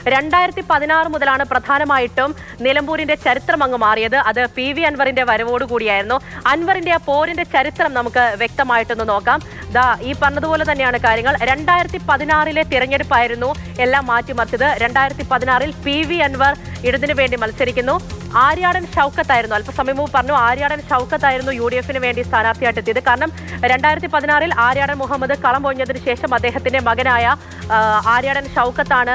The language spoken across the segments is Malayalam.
2016 മുതലാണ് പ്രധാനമായിട്ടും നിലമ്പൂരിന്റെ ചരിത്രം അങ്ങ് മാറിയത്. അത് PV അൻവറിന്റെ വരവോടുകൂടിയായിരുന്നു. അൻവറിന്റെ ആ പോരിന്റെ ചരിത്രം നമുക്ക് വ്യക്തമായിട്ടൊന്ന് നോക്കാം. ഈ പറഞ്ഞതുപോലെ തന്നെയാണ് കാര്യങ്ങൾ. 2016 തിരഞ്ഞെടുപ്പായിരുന്നു എല്ലാം മാറ്റിമറിച്ചത്. 2016 PV അൻവർ ഇടതിനു വേണ്ടി മത്സരിക്കുന്നു. ആര്യാടൻ ഷൗക്കത്തായിരുന്നു, അല്പസമയം മുമ്പ് പറഞ്ഞു, ആര്യാടൻ ഷൗക്കത്തായിരുന്നു UDF-ന് വേണ്ടി സ്ഥാനാർത്ഥിയായിട്ട് എത്തിയത്. കാരണം 2016 ആര്യാടൻ മുഹമ്മദ് കളം പൊഴിഞ്ഞതിന് ശേഷം അദ്ദേഹത്തിന്റെ മകനായ ആര്യാടൻ ഷൗക്കത്താണ്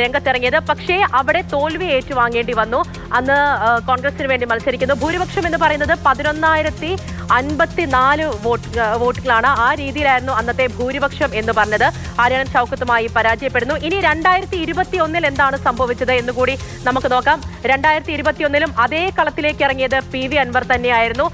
രംഗത്തിറങ്ങിയത്. പക്ഷേ അവിടെ തോൽവി ഏറ്റുവാങ്ങേണ്ടി വന്നു. അന്ന് കോൺഗ്രസിന് വേണ്ടി മത്സരിക്കുന്നു. ഭൂരിപക്ഷം എന്ന് പറയുന്നത് 11,054 വോട്ടുകളാണ്. ആ രീതിയിലായിരുന്നു അന്നത്തെ ഭൂരിപക്ഷം എന്ന് പറഞ്ഞത്. ആര്യാടൻ ഷൗക്കത്തുമായി പരാജയപ്പെടുന്നു. ഇനി 2021 എന്താണ് സംഭവിച്ചത് എന്നുകൂടി നമുക്ക് നോക്കാം. 2021 അതേ കളത്തിലേക്ക് ഇറങ്ങിയത് PV അൻവർ തന്നെയായിരുന്നു.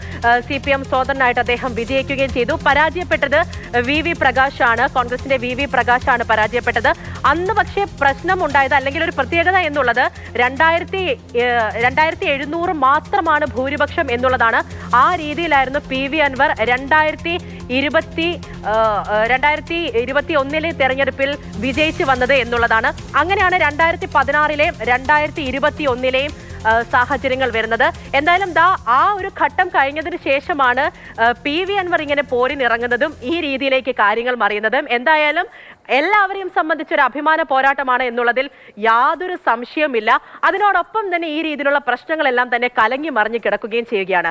CPM സ്വതന്ത്രനായിട്ട് അദ്ദേഹം വിജയിക്കുകയും ചെയ്തു. പരാജയപ്പെട്ടത് VV പ്രകാശാണ്, കോൺഗ്രസിന്റെ VV പ്രകാശാണ് പരാജയപ്പെട്ടത്. അന്ന് പക്ഷേ പ്രശ്നമുണ്ടായത്, അല്ലെങ്കിൽ ഒരു പ്രത്യേകത എന്നുള്ളത് 2700 മാത്രമാണ് ഭൂരിപക്ഷം എന്നുള്ളതാണ്. ആ രീതിയിലായിരുന്നു PV അൻവർ 2021 തെരഞ്ഞെടുപ്പിൽ വിജയിച്ചു വന്നത് എന്നുള്ളതാണ്. അങ്ങനെയാണ് 2016 2021 സാഹചര്യങ്ങൾ വരുന്നത്. എന്തായാലും ആ ഒരു ഘട്ടം കഴിഞ്ഞതിന് ശേഷമാണ് PV അൻവർ ഇങ്ങനെ പോരിനിറങ്ങുന്നതും ഈ രീതിയിലേക്ക് കാര്യങ്ങൾ മറിയുന്നതും. എന്തായാലും എല്ലാവരെയും സംബന്ധിച്ചൊരു അഭിമാന പോരാട്ടമാണ് എന്നുള്ളതിൽ യാതൊരു സംശയവുമില്ല. അതിനോടൊപ്പം തന്നെ ഈ രീതിയിലുള്ള പ്രശ്നങ്ങളെല്ലാം തന്നെ കലങ്ങി മറിഞ്ഞു കിടക്കുകയും ചെയ്യുകയാണ്.